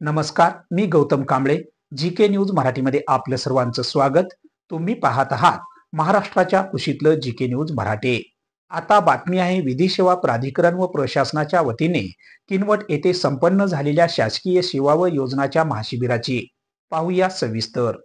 नमस्कार, मी Gautam Kamble. GK news मराठीमध्ये आपलं सर्वांचं स्वागत. तुम्ही पाहत आहात महाराष्ट्राच्या कुशीतलं जीके न्यूज मराठी. आता बातमी आहे विधी सेवा प्राधिकरण व प्रशासनाच्या वतीने किनवट येथे संपन्न झालेल्या शासकीय सेवा व योजनाच्या महाशिबिराची. पाहूया सविस्तर.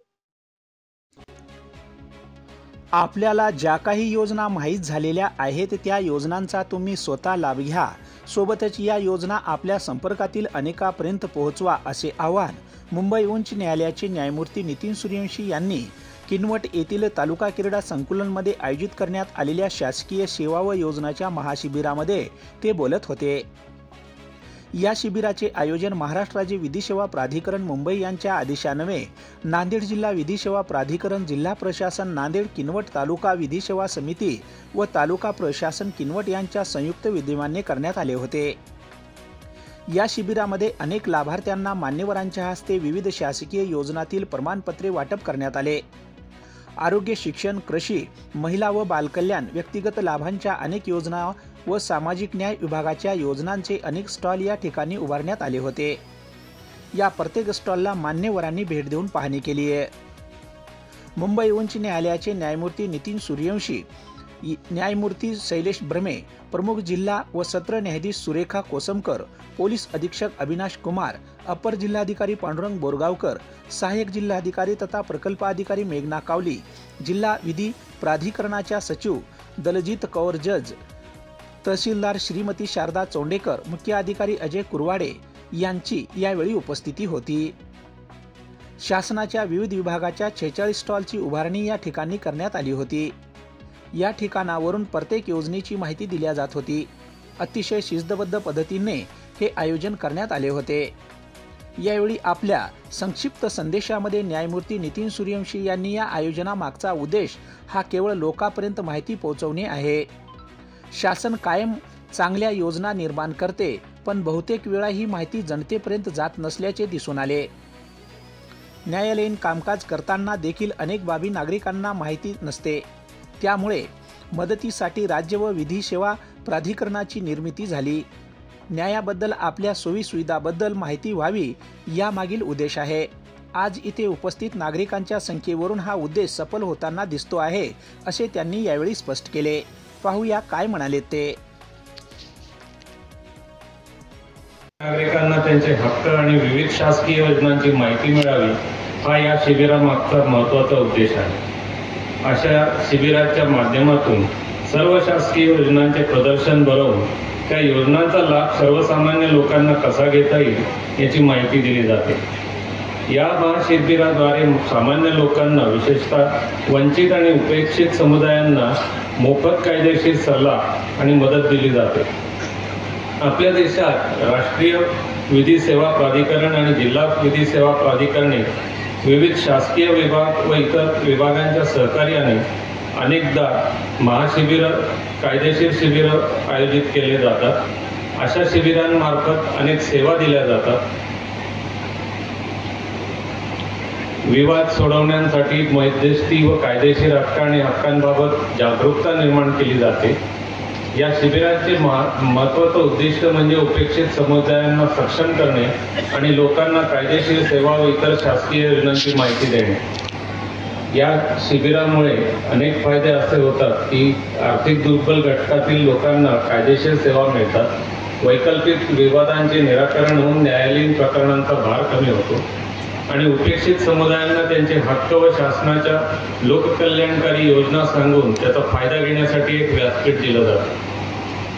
आपल्याला ज्या काही योजना माहीत झालेल्या आहेत त्या योजनांचा तुम्ही स्वतः लाभ घ्या. सोबतच या योजना आपल्या संपर्कातील अनेकांपर्यंत पोहोचवा, असे आवाहन मुंबई उच्च न्यायालयाचे न्यायमूर्ती नितीन सूर्यवंशी यांनी किनवट येथील तालुका क्रीडा संकुलमध्ये आयोजित करण्यात आलेल्या शासकीय सेवा व योजनाच्या महाशिबिरामध्ये ते बोलत होते. या शिबिराचे आयोजन महाराष्ट्र राज्य विधी सेवा प्राधिकरण मुंबई यांच्या आदेशान्वये नांदेड जिल्हा विधी सेवा प्राधिकरण, जिल्हा प्रशासन नांदेड, किनवट तालुका विधी सेवा समिती व तालुका प्रशासन किनवट यांच्या संयुक्त विद्यमाने करण्यात आले होते. या शिबिरामध्ये अनेक लाभार्थ्यांना मान्यवरांच्या हस्ते विविध शासकीय योजनांतील प्रमाणपत्रे वाटप करण्यात आले. आरोग्य, शिक्षण, कृषी, महिला व बालकल्याण, व्यक्तिगत लाभांच्या अनेक योजना व सामाजिक न्याय विभागाच्या योजनांचे अनेक स्टॉल या ठिकाणी उभारण्यात आले होते. या प्रत्येक स्टॉलला मान्यवरांनी भेट देऊन पाहणी केली आहे. मुंबई उच्च न्यायालयाचे न्यायमूर्ती नितीन सूर्यवंशी, न्यायमूर्ती शैलेश ब्रह्मे, प्रमुख जिल्हा व सत्र न्यायाधीश सुरेखा कोसमकर, पोलीस अधीक्षक अविनाश कुमार, अपर जिल्हाधिकारी पांडुरंग बोरगावकर, सहाय्यक जिल्हाधिकारी तथा प्रकल्प अधिकारी मेघना कावली, जिल्हा विधी प्राधिकरणाच्या सचिव दलजीत कौर जज, तहसीलदार श्रीमती शारदा चोंडेकर, मुख्य अधिकारी अजय कुरवाडे यांची यावेळी उपस्थिती होती. शासनाच्या विविध विभागाच्या 46 स्टॉलची उभारणी या ठिकाणी करण्यात आली होती. या ठिकाणावरून प्रत्येक योजनेची माहिती दिली जात होती. अतिशय शिस्तबद्ध पद्धतीने हे आयोजन करण्यात आले होते. यावेळी आपल्या संक्षिप्त संदेशामध्ये न्यायमूर्ती नितीन सूर्यवंशी यांनी या आयोजनामागचा उद्देश हा केवळ लोकांपर्यंत माहिती पोहोचवणे आहे. शासन कायम चांगल्या योजना निर्माण करते, पण बहुतेक वेळा ही माहिती जनतेपर्यंत जात नसल्याचे दिसून आले. न्यायालयीन कामकाज करताना देखील अनेक बाबी नागरिकांना माहिती नसते. त्यामुळे मदतीसाठी राज्य व विधी सेवा प्राधिकरणाची निर्मिती झाली. न्यायाबद्दल, आपल्या सोयीसुविधाबद्दल माहिती व्हावी, यामागील उद्देश आहे. आज इथे उपस्थित नागरिकांच्या संख्येवरून हा उद्देश सफल होताना दिसतो आहे, असे त्यांनी यावेळी स्पष्ट केले. पाहूया काय म्हणाले ते. नागरिकांना त्यांचे हक्क आणि विविध शासकीय योजनांची माहिती मिळावी, हा या शिबिरामागचा महत्त्वाचा उद्देश आहे. अशा शिबिराच्या माध्यमातून सर्व शासकीय योजनांचे प्रदर्शन भरवून त्या योजनांचा लाभ सर्वसामान्य लोकांना कसा घेता येईल याची माहिती दिली जाते. या महाशिबिराद्वारे सामान्य लोकांना, विशेषतः वंचित आणि उपेक्षित समुदायांना मोफत कायदेशीर सल्ला आणि मदत दिली जाते. आपल्या देशात राष्ट्रीय विधी सेवा प्राधिकरण आणि जिल्हा विधी सेवा प्राधिकरणे विविध शासकीय विभाग व इतर विभागांच्या सहकार्याने अनेकदा महाशिबिरं, कायदेशीर शिबिरं आयोजित केले जातात. अशा शिबिरांमार्फत अनेक सेवा दिल्या जातात. विवाद सोडवण्यासाठी मध्यस्थी व कायदेशीर हक्क आणि हक्कांबाबत जागरूकता निर्माण केली जाते. या शिबिराचे महत्त्वाचं उद्दिष्ट म्हणजे उपेक्षित समुदायांना सक्षम करणे आणि लोकांना कायदेशीर सेवा व इतर शासकीय योजनांची माहिती देणे. या शिबिरामुळे अनेक फायदे असे होतात की आर्थिक दुर्बल घटकातील लोकांना कायदेशीर सेवा मिळतात, वैकल्पिक विवादांचे निराकरण होऊन न्यायालयीन प्रकरणांचा भार कमी होतो आणि उपेक्षित समुदायांना त्यांचे हक्क व शासनाच्या लोककल्याणकारी योजना सांगून त्याचा फायदा घेण्यासाठी एक व्यासपीठ दिलं जातं.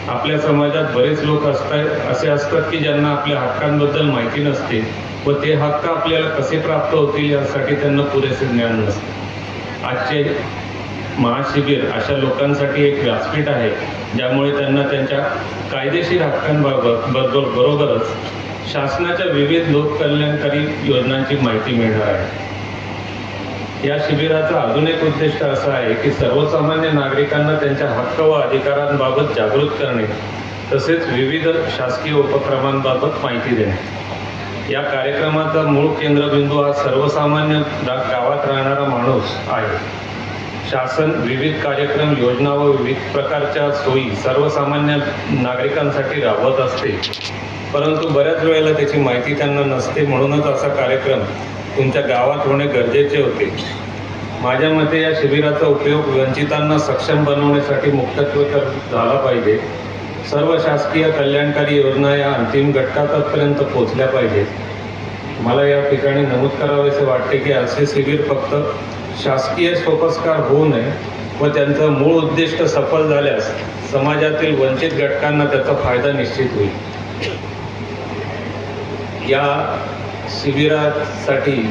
आपल्या समाजात बरेच लोक असे असतात की ज्यांना आपल्या हक्कांबद्दल माहिती नसते व ते हक्क आपल्याला कसे प्राप्त होतील यासाठी त्यांना पुरेसे ज्ञान नसते. आजचे महाशिबिर अशा लोकांसाठी एक व्यासपीठ आहे, ज्यामुळे त्यांना त्यांच्या कायदेशीर हक्कांबरोबरच शासनाच्या विविध लोककल्याणकारी योजनांची माहिती मिळणार आहे. या शिबिराचा अजून एक उद्दिष्ट असा आहे की सर्वसामान्य नागरिकांना त्यांच्या हक्क व अधिकारांबाबत जागृत करणे, तसेच विविध शासकीय उपक्रमांबाबत माहिती देणे. या कार्यक्रमाचा मूळ केंद्रबिंदू हा सर्वसामान्य गावात राहणारा माणूस आहे. शासन विविध कार्यक्रम, योजना व विविध प्रकारच्या सोयी सर्वसामान्य नागरिकांसाठी राबवत असते. परंतु बऱ्याच वेळेला त्याची माहिती त्यांना नसते. म्हणूनच असा कार्यक्रम तुमच्या गावात होणे गरजेचे होते. माझ्या मते या शिबिराचा उपयोग वंचितांना सक्षम बनवण्यासाठी मुख्यत्वे झाला पाहिजे. सर्व शासकीय कल्याणकारी योजना या अंतिम घटकापर्यंत पोहोचल्या पाहिजेत. मला या ठिकाणी नमूद करावेसे वाटते की असे शिबिर फक्त शासकीय सोपस्कार होऊ नये व त्यांचं मूळ उद्दिष्ट सफल झाल्यास समाजातील वंचित घटकांना त्याचा फायदा निश्चित होईल. या शिबिरासाठी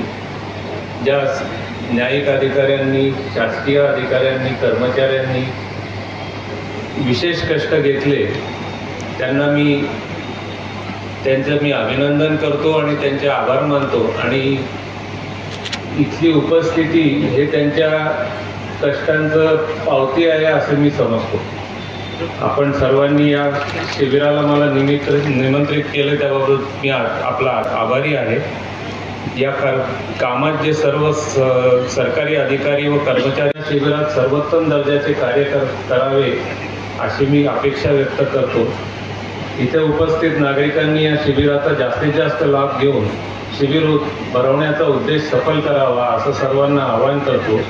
ज्या न्यायिक अधिकाऱ्यांनी, शासकीय अधिकाऱ्यांनी, कर्मचाऱ्यांनी विशेष कष्ट घेतले त्यांचं मी अभिनंदन करतो आणि त्यांचे आभार मानतो. आणि इथली उपस्थिती हे त्यांच्या कष्टांचं पावती आहे असं मी समजतो. आपण सर्वांनी या शिबिराला मला निमंत्रित केले त्याबाबत मी आपला आभारी आहे. या कामात जे सर्व सरकारी अधिकारी व कर्मचारी शिबिरात सर्वोत्तम दर्जाचे कार्य करावे अशी मी अपेक्षा व्यक्त करतो. इथे उपस्थित नागरिकांनी या शिबिराचा जास्तीत जास्त लाभ घेऊन शिबिर भरवण्याचा उद्देश सफल करावा असं सर्वांना आवाहन करतो.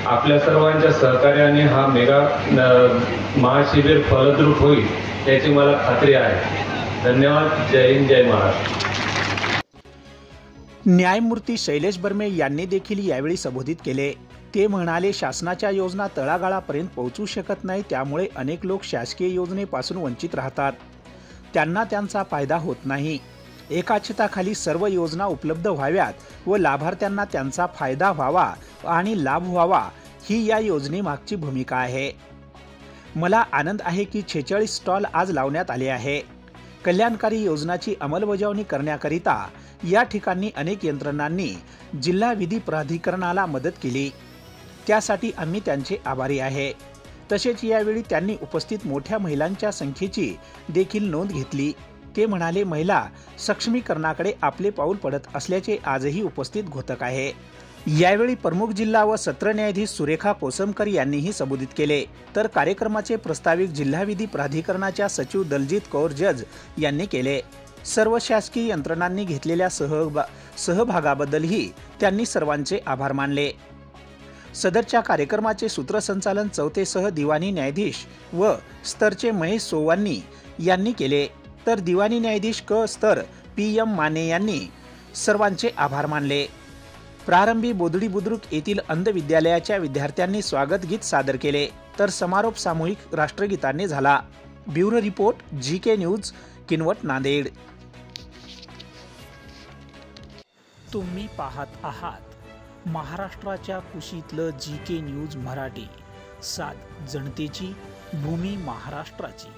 आपल्या सर्वांच्या सहकार्याने हा मेगा महाशिबिर फलद्रूप होईल याची मला खात्री आहे. धन्यवाद. जय हिंद, जय महाराष्ट्र. न्यायमूर्ती शैलेश बर्मे यांनी देखील यावेळी संबोधित केले. ते म्हणाले, शासनाच्या योजना तळागाळापर्यंत पोहोचू शकत नाही, त्यामुळे अनेक लोक शासकीय योजनेपासून वंचित राहतात. त्यांना त्यांचा फायदा होत नाही. एका छताखाली सर्व योजना उपलब्ध व्हाव्यात व लाभार्थ्यांना त्यांचा फायदा व्हावा आणि लाभ व्हावा ही या योजनेमागची भूमिका आहे. मला आनंद आहे की 46 स्टॉल आज लावण्यात आले आहे. कल्याणकारी योजनाची अंमलबजावणी करण्याकरिता या ठिकाणी अनेक यंत्रणांनी जिल्हा विधी प्राधिकरणाला मदत केली. त्यासाठी आम्ही त्यांचे आभारी आहे. तसेच यावेळी त्यांनी उपस्थित मोठ्या महिलांच्या संख्येची देखील नोंद घेतली. ते म्हणाले, महिला सक्षमीकरणाकडे आपले पाऊल पडत असल्याचे आजही उपस्थित घोतक आहे. यावेळी प्रमुख जिल्हा व सत्र न्यायाधीश सुरेखा कोसमकर यांनीही संबोधित केले. तर कार्यक्रमाचे प्रस्तावित जिल्हा विधी प्राधिकरणाच्या सचिव दलजीत कौर जज यांनी केले. सर्व शासकीय यंत्रणांनी घेतलेल्या सहभागाबद्दलही त्यांनी सर्वांचे आभार मानले. सदरच्या कार्यक्रमाचे सूत्रसंचालन चौथेसह दिवाणी न्यायाधीश व स्तरचे महेश सोवानी यांनी केले. तर दिवाणी न्यायाधीश क स्तर PM माने यांनी सर्वांचे आभार मानले. प्रारंभी बोदडी बुद्रुक येथील अंध विद्यालयाच्या विद्यार्थ्यांनी स्वागत गीत सादर केले. तर समारोप सामूहिक राष्ट्रगीताने झाला. Bureau report, GK news, Kinwat, Nanded. तुम्ही पाहत आहात महाराष्ट्राच्या कुशीतलं GK न्यूज मराठी. सात जनतेची, भूमी महाराष्ट्राची.